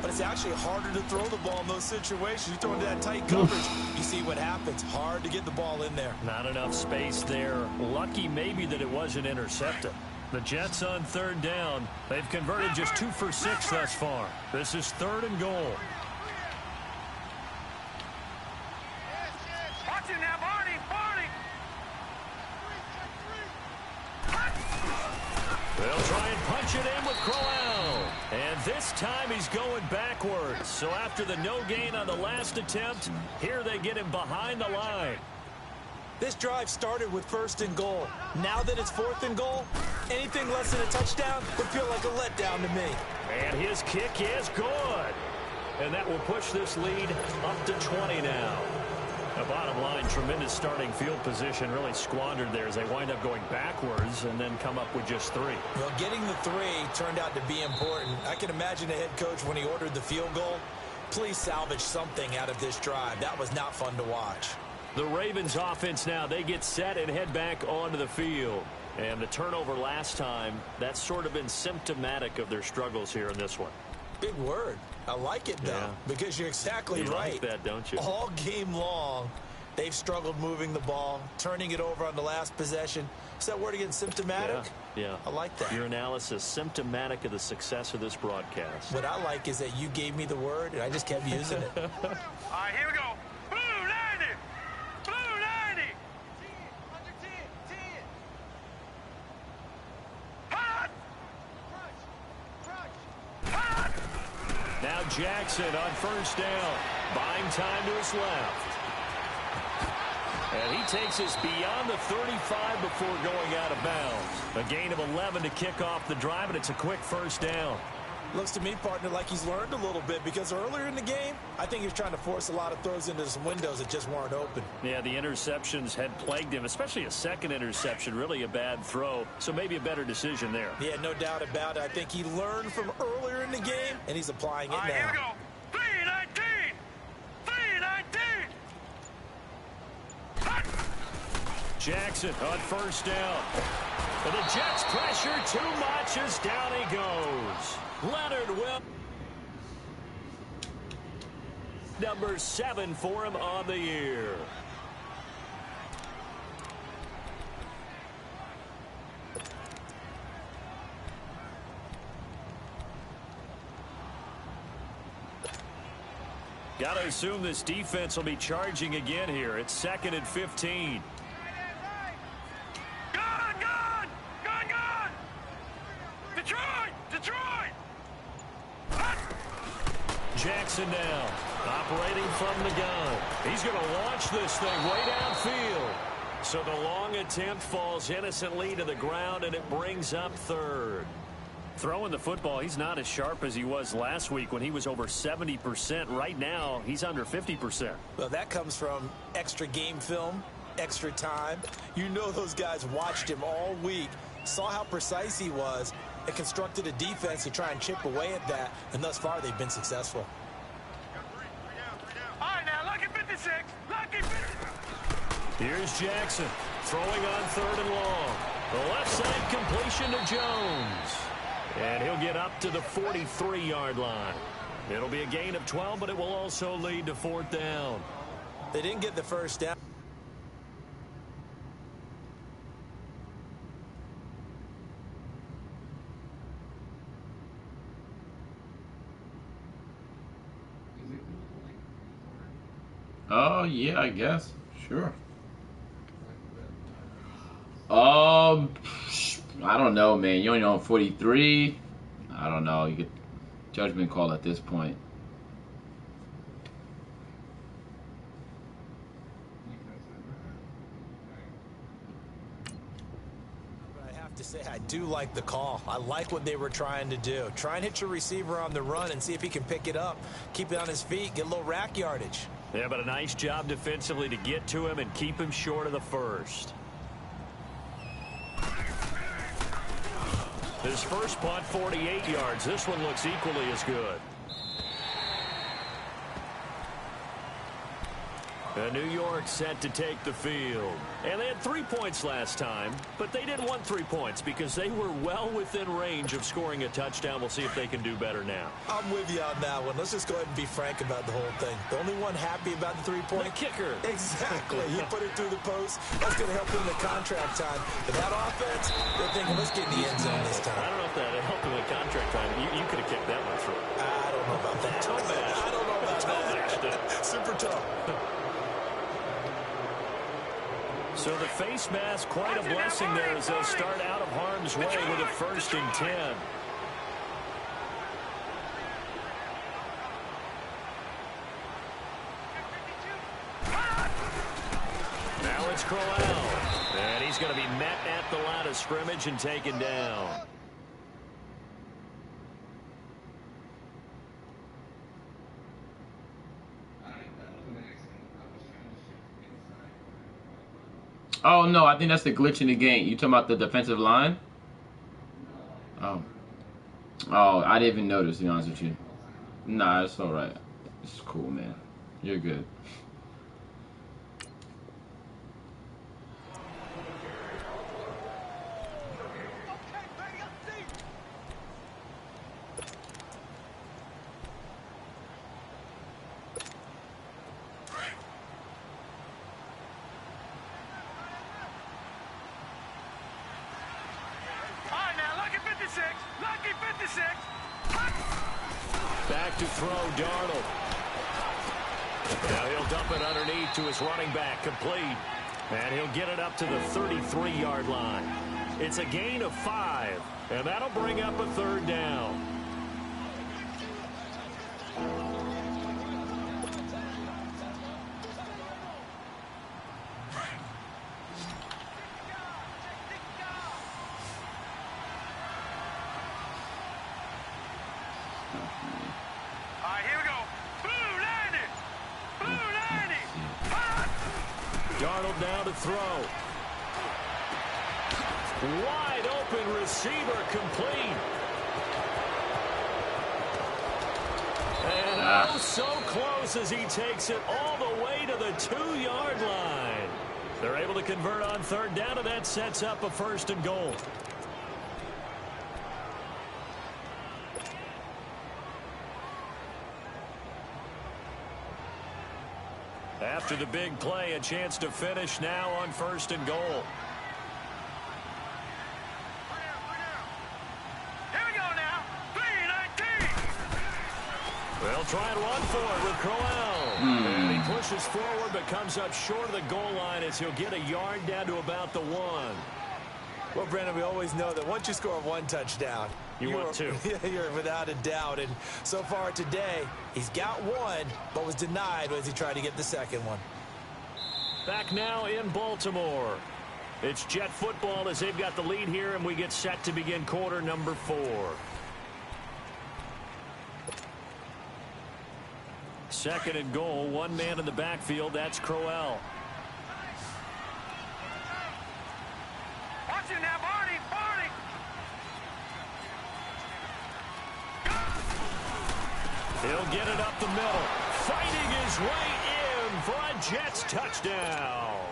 but it's actually harder to throw the ball in those situations. You throw into that tight coverage, you see what happens. Hard to get the ball in there. Not enough space there. Lucky maybe that it wasn't intercepted. The Jets on 3rd down. They've converted just 2 for 6 thus far. This is 3rd and goal. Watch it now, Barney. Barney. They'll try and punch it in with Crowell. And this time he's going backwards. So after the no gain on the last attempt, here they get him behind the line. This drive started with 1st and goal. Now that it's 4th and goal, anything less than a touchdown would feel like a letdown to me. And his kick is good. And that will push this lead up to 20 now. The bottom line, tremendous starting field position, really squandered there as they wind up going backwards and then come up with just 3. Well, getting the 3 turned out to be important. I can imagine the head coach when he ordered the field goal. Please salvage something out of this drive. That was not fun to watch. The Ravens offense now, they get set and head back onto the field. And the turnover last time, that's sort of been symptomatic of their struggles here in this one. Big word. I like it, though, because you're exactly you right. Like that, don't you? All game long, they've struggled moving the ball, turning it over on the last possession. Is that word again, symptomatic? Yeah. I like that. Your analysis, symptomatic of the success of this broadcast. What I like is that you gave me the word, and I just kept using it. All right, here we go. Blue 90. Blue 90. 10. Hot. Hot. Now Jackson on 1st down. Buying time to his left. And he takes us beyond the 35 before going out of bounds. A gain of 11 to kick off the drive, and it's a quick 1st down. Looks to me, partner, like he's learned a little bit, because earlier in the game, I think he was trying to force a lot of throws into some windows that just weren't open. Yeah, the interceptions had plagued him, especially a 2nd interception, really a bad throw. So maybe a better decision there. Yeah, no doubt about it. I think he learned from earlier in the game, and he's applying it All right, now. here we go. 319. 319. Hot. Jackson on 1st down. And the Jets pressure too much as down he goes. Leonard will. Number 7 for him on the year. Got to assume this defense will be charging again here. It's 2nd and 15. Gun. Detroit. Hot. Jackson now, operating from the gun. He's going to launch this thing way downfield. So the long attempt falls innocently to the ground, and it brings up 3rd. Throwing the football, he's not as sharp as he was last week when he was over 70%. Right now, he's under 50%. Well, that comes from extra game film, extra time. You know those guys watched him all week, saw how precise he was, and constructed a defense to try and chip away at that, and thus far they've been successful. All right, now, lucky 56. Lucky 56. Here's Jackson throwing on 3rd and long. The left side completion to Jones. And he'll get up to the 43-yard line. It'll be a gain of 12, but it will also lead to 4th down. They didn't get the 1st down. Oh, yeah, I guess. Sure. I don't know, man. You only know 43. I don't know. You get judgment call at this point. To say I do like the call. I like what they were trying to do. Try and hit your receiver on the run and see if he can pick it up. Keep it on his feet, get a little rack yardage. Yeah, but a nice job defensively to get to him and keep him short of the first. His first punt, 48 yards. This one looks equally as good. New York set to take the field. And they had 3 points last time, but they didn't want 3 points because they were well within range of scoring a touchdown. We'll see if they can do better now. I'm with you on that one. Let's just go ahead and be frank about the whole thing. The only one happy about the 3-point? The kicker. Exactly. He put it through the post. That's going to help him in the contract time. But that offense, they're thinking, let's get in the end zone this time. I don't know if that helped him in the contract time. You could have kicked that one through. I don't know about that. I don't know about that. Super tough. So the face mask, quite a blessing there as they'll start out of harm's way with a 1st and 10. Now it's Crowell. And he's going to be met at the line of scrimmage and taken down. Oh, no, I think that's the glitch in the game. You talking about the defensive line? Oh. Oh, I didn't even notice, to be honest with you. Nah, it's alright. It's cool, man. You're good. Back to throw, Darnold. Now he'll dump it underneath to his running back, complete. And he'll get it up to the 33-yard line. It's a gain of 5, and that'll bring up a 3rd down. Darnold now to throw. Wide open receiver, complete. And oh, so close as he takes it all the way to the 2-yard line. They're able to convert on 3rd down, and that sets up a 1st and goal. After the big play, a chance to finish now on 1st and goal. Here we go now. 3-19. They'll try and run for it with Crowell. And he pushes forward but comes up short of the goal line as he'll get a yard down to about the 1. Well, Brandon, we always know that once you score 1 touchdown, you want 2. You're without a doubt. And so far today, he's got 1, but was denied as he tried to get the 2nd one. Back now in Baltimore. It's Jet football as they've got the lead here, and we get set to begin quarter number 4. 2nd and goal, 1 man in the backfield. That's Crowell. Watch it now, Barney. Barney. He'll get it up the middle. Fighting his way in for a Jets touchdown.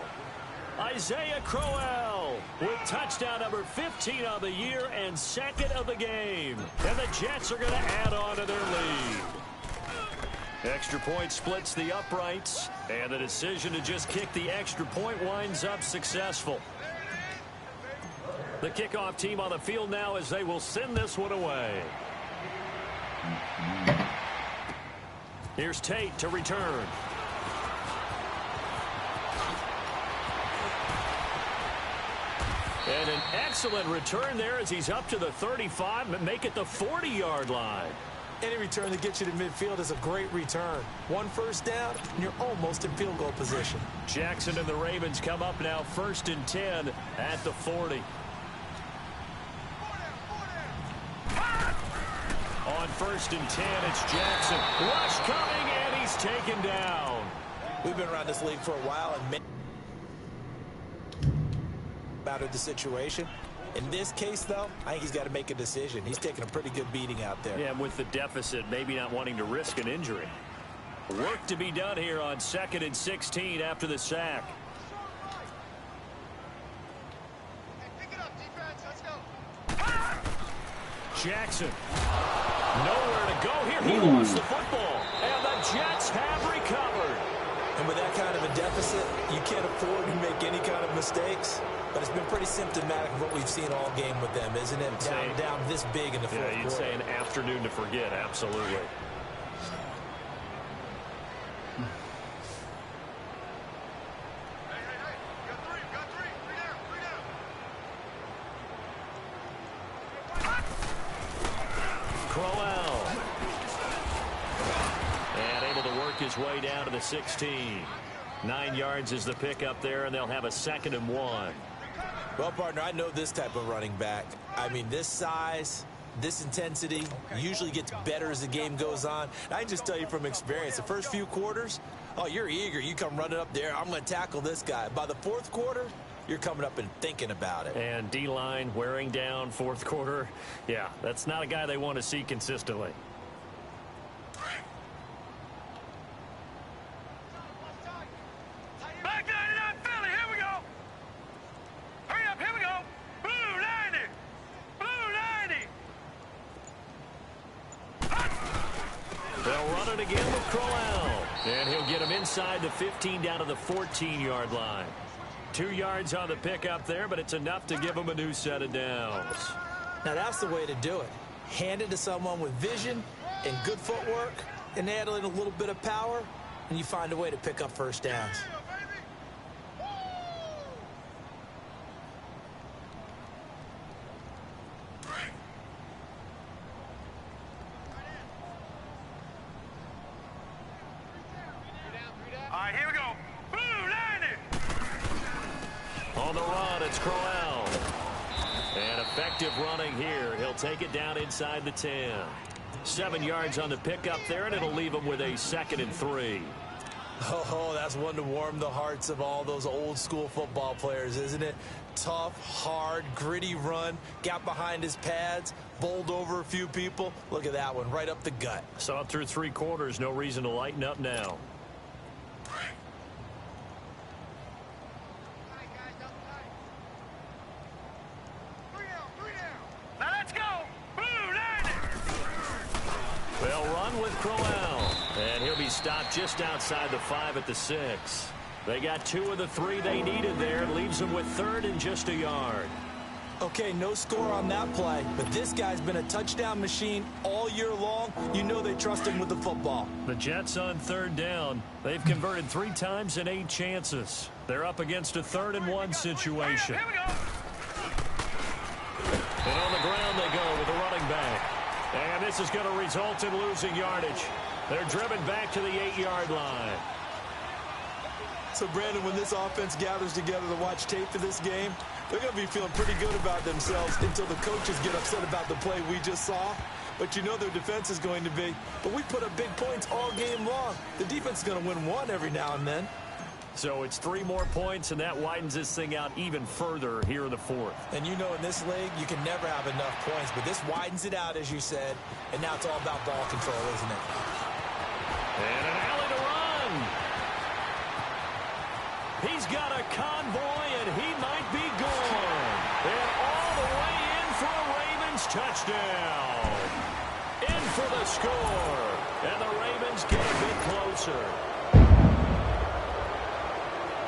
Isaiah Crowell with touchdown number 15 of the year and 2nd of the game. And the Jets are going to add on to their lead. Extra point splits the uprights, and the decision to just kick the extra point winds up successful. The kickoff team on the field now as they will send this one away. Here's Tate to return. And an excellent return there as he's up to the 35 and make it the 40-yard line. Any return that gets you to midfield is a great return. 1 first down, and you're almost in field goal position. Jackson and the Ravens come up now 1st and 10 at the 40. On 1st and 10, it's Jackson. Rush coming, and he's taken down. We've been around this league for a while and battered the situation. In this case, though, I think he's got to make a decision. He's taking a pretty good beating out there. Yeah, with the deficit, maybe not wanting to risk an injury. Work to be done here on 2nd and 16 after the sack. Pick it up, defense. Let's go. Jackson. Nowhere to go here. He lost the football. And the Jets have recovered. And with that kind of a deficit, you can't afford to make any kind of mistakes. But it's been pretty symptomatic of what we've seen all game with them, isn't it? Down this big in the fourth quarter. Yeah, you'd say an afternoon to forget. Absolutely. Hey, you got three. Three down. Crowell. And able to work his way down to the 16. 9 yards is the pickup there, and they'll have a 2nd and 1. Well, partner, I know this type of running back. I mean, this size, this intensity usually gets better as the game goes on. And I can just tell you from experience, the first few quarters, oh, you're eager. You come running up there. I'm going to tackle this guy. By the fourth quarter, you're coming up and thinking about it. And D-line wearing down 4th quarter. Yeah, that's not a guy they want to see consistently. Back 99 Philly. Here we go. Hurry up. Here we go. Blue 90. Blue 90. They'll run it again with Crowell. And he'll get him inside the 15 down to the 14-yard line. 2 yards on the pickup there, but it's enough to give him a new set of downs. Now, that's the way to do it. Hand it to someone with vision and good footwork, and add in a little bit of power, and you find a way to pick up first downs. All right, here we go. Blue 90. On the run, it's Crowell. And effective running here. He'll take it down inside the 10. 7 yards on the pickup there, and it'll leave him with a 2nd and 3. Oh, that's one to warm the hearts of all those old school football players, isn't it? Tough, hard, gritty run, got behind his pads, bowled over a few people. Look at that one, right up the gut. Saw it through 3 quarters, no reason to lighten up now. Now let's go. Blue 90. They'll run with Crowell. And he'll be stopped just outside the 5 at the 6. They got 2 of the 3 they needed there. Leaves them with 3rd and just a yard. Okay, no score on that play, but this guy's been a touchdown machine all year long. You know they trust him with the football. The Jets on 3rd down. They've converted 3 times in 8 chances. They're up against a 3rd and 1 situation. Here we go. And on the ground they go with the running back. And this is going to result in losing yardage. They're driven back to the 8-yard line. So, Brandon, when this offense gathers together to watch tape for this game, they're going to be feeling pretty good about themselves until the coaches get upset about the play we just saw. But you know their defense is going to be. But we put up big points all game long. The defense is going to win one every now and then. So it's 3 more points, and that widens this thing out even further here in the 4th. And you know in this league, you can never have enough points. But this widens it out, as you said. And now it's all about ball control, isn't it? And an alley to run. He's got a convoy, and he might be gone. And all the way in for a Ravens touchdown. In for the score. And the Ravens get a bit closer.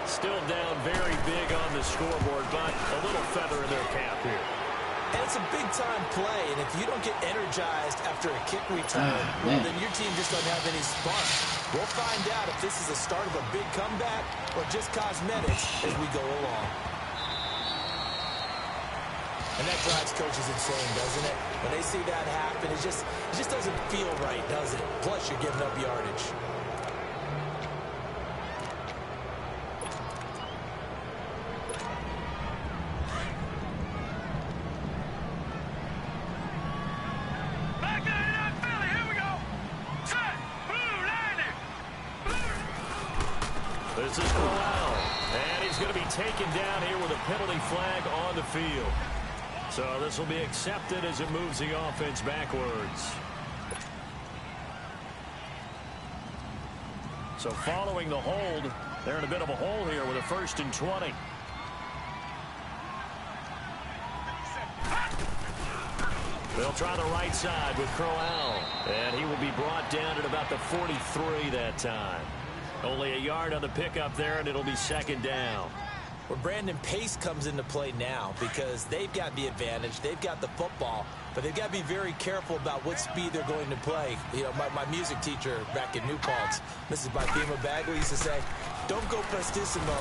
Still down very big on the scoreboard, but a little feather in their cap here. And it's a big-time play, and if you don't get energized after a kick return, well, then your team just doesn't have any spark. We'll find out if this is the start of a big comeback or just cosmetics as we go along. And that drives coaches insane, doesn't it? When they see that happen, it just doesn't feel right, does it? Plus, you're giving up yardage. This is Crowell, and he's going to be taken down here with a penalty flag on the field. So this will be accepted as it moves the offense backwards. So following the hold, they're in a bit of a hole here with a 1st and 20. They'll try the right side with Crowell, and he will be brought down at about the 43 that time. Only a yard on the pickup there, and it'll be 2nd down. Well, Brandon, pace comes into play now because they've got the advantage. They've got the football, but they've got to be very careful about what speed they're going to play. You know, my music teacher back in New Paltz, Mrs. Bifema Bagley, used to say, don't go prestissimo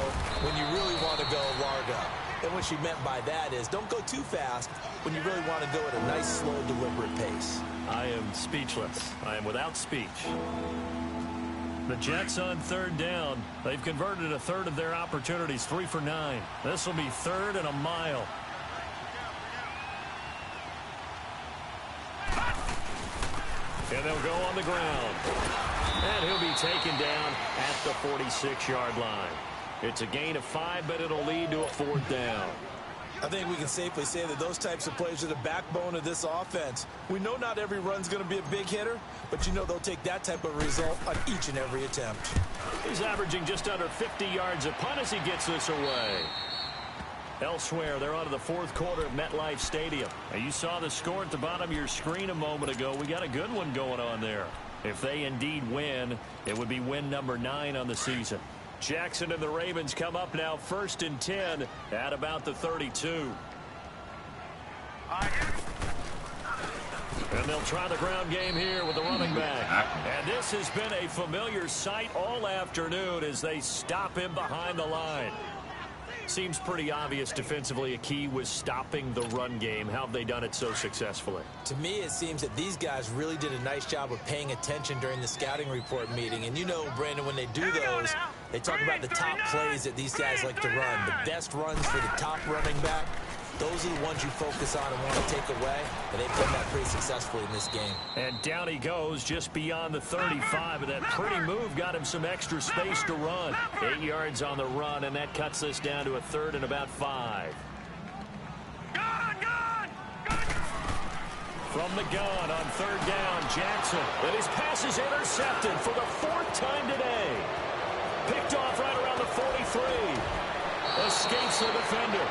when you really want to go largo. And what she meant by that is don't go too fast when you really want to go at a nice, slow, deliberate pace. I am speechless. I am without speech. The Jets on 3rd down. They've converted a third of their opportunities, 3 for 9. This will be 3rd and a mile. And they'll go on the ground. And he'll be taken down at the 46-yard line. It's a gain of 5, but it'll lead to a 4th down. I think we can safely say that those types of plays are the backbone of this offense. We know not every run's going to be a big hitter, but you know they'll take that type of result on each and every attempt. He's averaging just under 50 yards a punt as he gets this away. Elsewhere, they're on to the 4th quarter of MetLife Stadium. Now, you saw the score at the bottom of your screen a moment ago. We got a good one going on there. If they indeed win, it would be win number 9 on the season. Jackson and the Ravens come up now 1st and 10 at about the 32. And they'll try the ground game here with the running back. And this has been a familiar sight all afternoon as they stop him behind the line. Seems pretty obvious defensively a key was stopping the run game. How have they done it so successfully? To me, it seems that these guys really did a nice job of paying attention during the scouting report meeting. And you know, Brandon, when they do those, they talk about the top plays that these guys like to run. The best runs for the top running back. Those are the ones you focus on and want to take away, and they've done that pretty successfully in this game. And down he goes just beyond the 35, and that pretty move got him some extra space to run. 8 yards on the run, and that cuts us down to a 3rd and about 5. From the gun on 3rd down, Jackson. And his pass is intercepted for the 4th time today. Picked off right around the 43. Escapes the defender.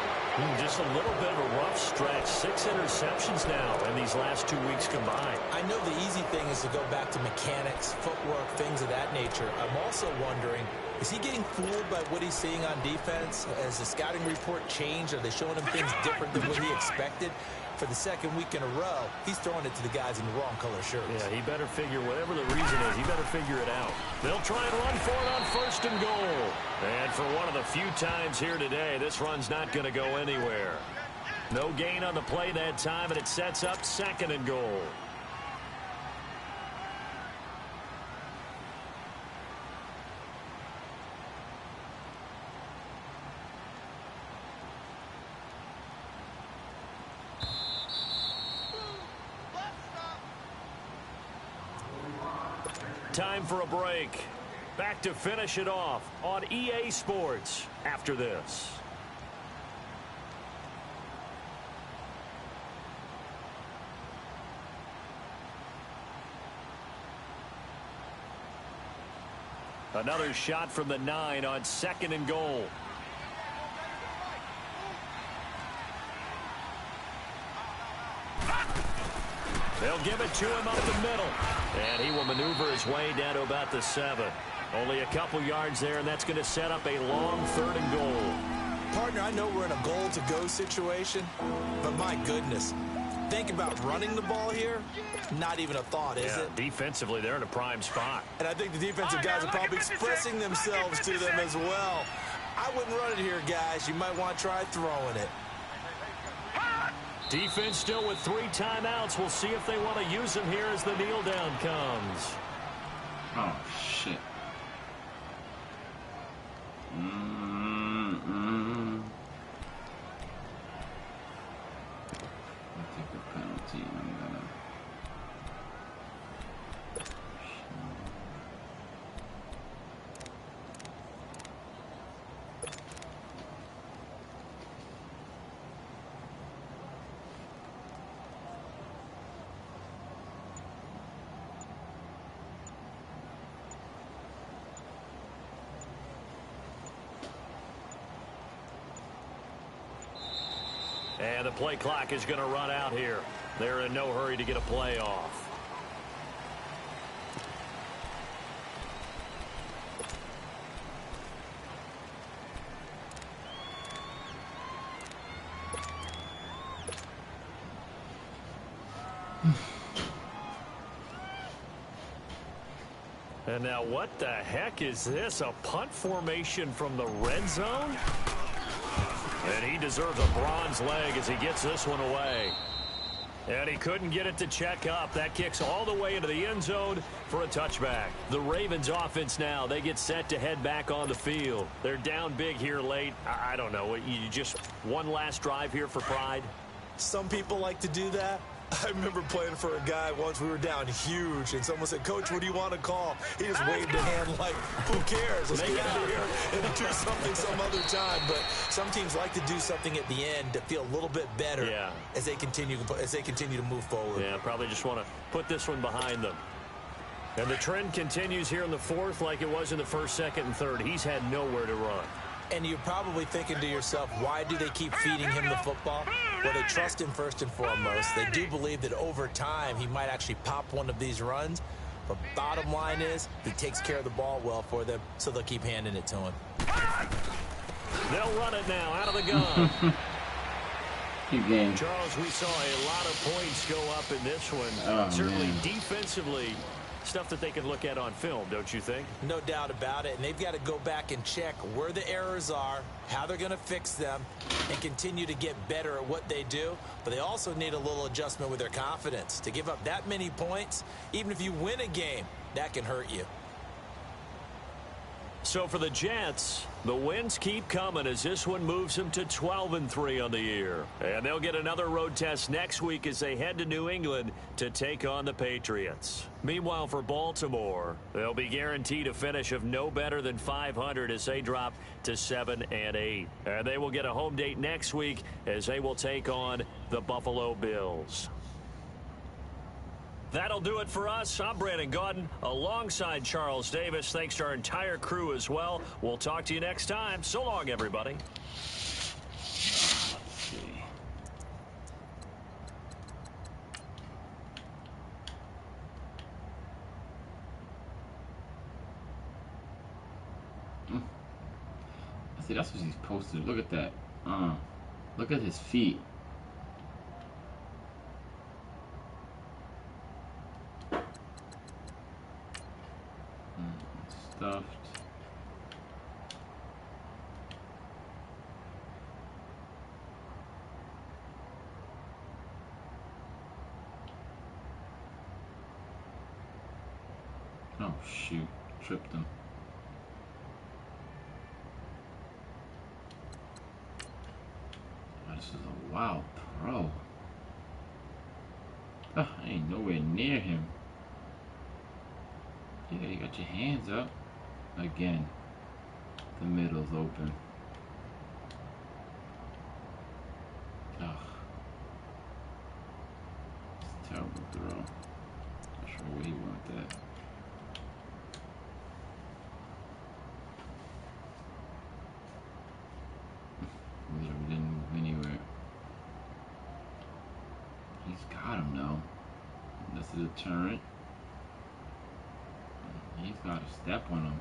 Just a little bit of a rough stretch. 6 interceptions now in these last 2 weeks combined. I know the easy thing is to go back to mechanics, footwork, things of that nature. I'm also wondering, is he getting fooled by what he's seeing on defense? Has the scouting report changed? Are they showing him things different than what he expected? For the 2nd week in a row, he's throwing it to the guys in the wrong color shirts. Yeah, he better figure, whatever the reason is, he better figure it out. They'll try and run for it on 1st and goal. And for one of the few times here today, this run's not going to go anywhere. No gain on the play that time, and it sets up 2nd and goal. Time for a break. Back to finish it off on EA Sports after this. Another shot from the 9 on 2nd and goal. They'll give it to him up the middle. And he will maneuver his way down to about the 7. Only a couple yards there, and that's going to set up a long 3rd and goal. Partner, I know we're in a goal-to-go situation, but my goodness, think about running the ball here. Not even a thought, is it? Defensively, they're in a prime spot. And I think the defensive guys are probably expressing themselves to them as well. I wouldn't run it here, guys. You might want to try throwing it. Defense still with 3 timeouts. We'll see if they want to use them here as the kneel down comes. Oh, shit. I'll take the penalty and I'm gonna... And the play clock is going to run out here. They're in no hurry to get a play off. And now what the heck is this? A punt formation from the red zone? And he deserves a bronze leg as he gets this one away. And he couldn't get it to check up. That kicks all the way into the end zone for a touchback. The Ravens offense now, they get set to head back on the field. They're down big here late. I don't know. You just one last drive here for pride? Some people like to do that. I remember playing for a guy once. We were down huge, and someone said, "Coach, what do you want to call?" He just waved a hand like, "Who cares? Let's get out of here and do something some other time." But some teams like to do something at the end to feel a little bit better as they continue to move forward. Yeah, probably just want to put this one behind them. And the trend continues here in the fourth like it was in the first, second, and third. He's had nowhere to run. And you're probably thinking to yourself, why do they keep feeding him the football? Well, they trust him first and foremost. They do believe that over time he might actually pop one of these runs. But bottom line is he takes care of the ball well for them, so they'll keep handing it to him. They'll run it now out of the gun. Keep game. Charles, we saw a lot of points go up in this one. Certainly defensively, stuff that they can look at on film, don't you think? No doubt about it. And they've got to go back and check where the errors are, how they're going to fix them, and continue to get better at what they do. But they also need a little adjustment with their confidence. To give up that many points, even if you win a game, that can hurt you. So for the Jets, the wins keep coming as this one moves them to 12-3 on the year. And they'll get another road test next week as they head to New England to take on the Patriots. Meanwhile, for Baltimore, they'll be guaranteed a finish of no better than 500 as they drop to 7-8. And they will get a home date next week as they will take on the Buffalo Bills. That'll do it for us. I'm Brandon Gaudin alongside Charles Davis. Thanks to our entire crew as well. We'll talk to you next time. So long, everybody. See, that's what he's posted. Look at that. Look at his feet. Stuffed. Oh shoot, tripped him. Oh, this is a wild pro. Oh, I ain't nowhere near him. Yeah, you got your hands up. Again, the middle's open. Ugh. It's a terrible throw. Not sure where he went that. Literally didn't move anywhere. He's got him though. This is a deterrent. He's got to step on him.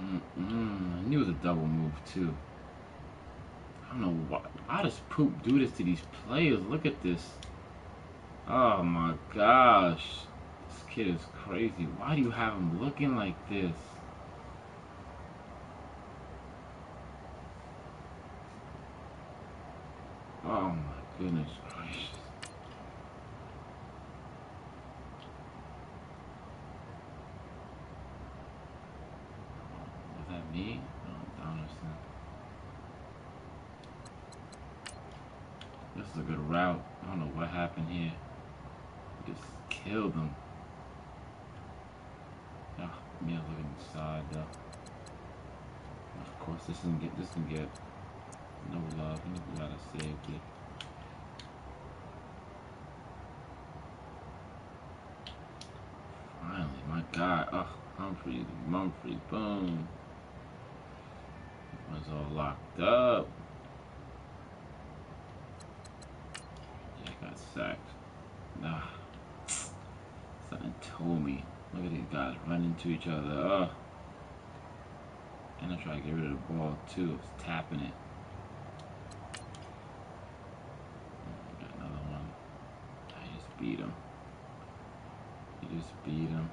I knew it was a double move too. I don't know why does Poop do this to these players. Look at this. Oh my gosh. This kid is crazy. Why do you have him looking like this? Oh my goodness gracious. Was that me? No, I don't understand. This is a good route. I don't know what happened here. Just killed him. Oh, me looking inside though. Of course, this didn't get no love. We gotta save it. Finally, my God. Oh, Humphreys, boom. One's all locked up. Yeah, got sacked. Nah, something told me. Look at these guys running into each other. And I try to get rid of the ball too. It's tapping it. Got another one. I just beat him. You just beat him.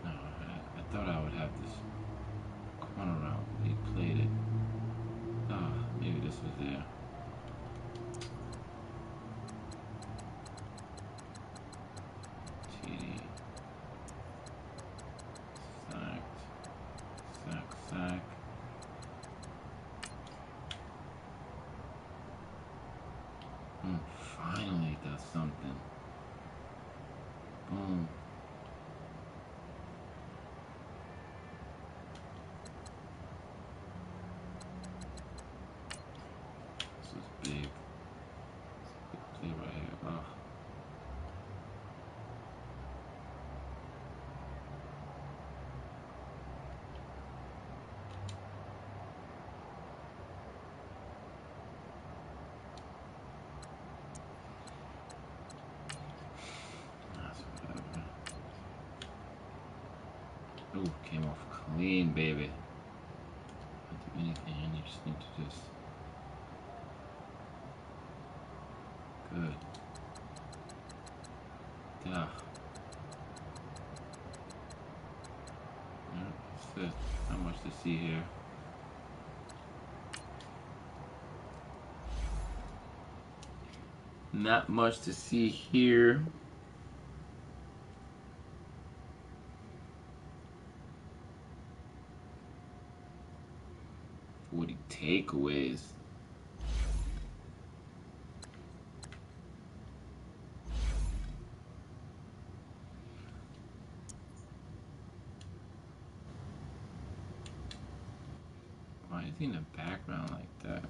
No, I thought I would have this corner route. He played it. Ah, maybe this was there. TD. Sack. Finally does something. Boom. This is big. Big play right here. Oh. Ooh, came off clean, baby. Don't do anything, you just need to just... Good. Duh. That's it. Not much to see here. Not much to see here. 40 takeaways. Why is he in the background like that?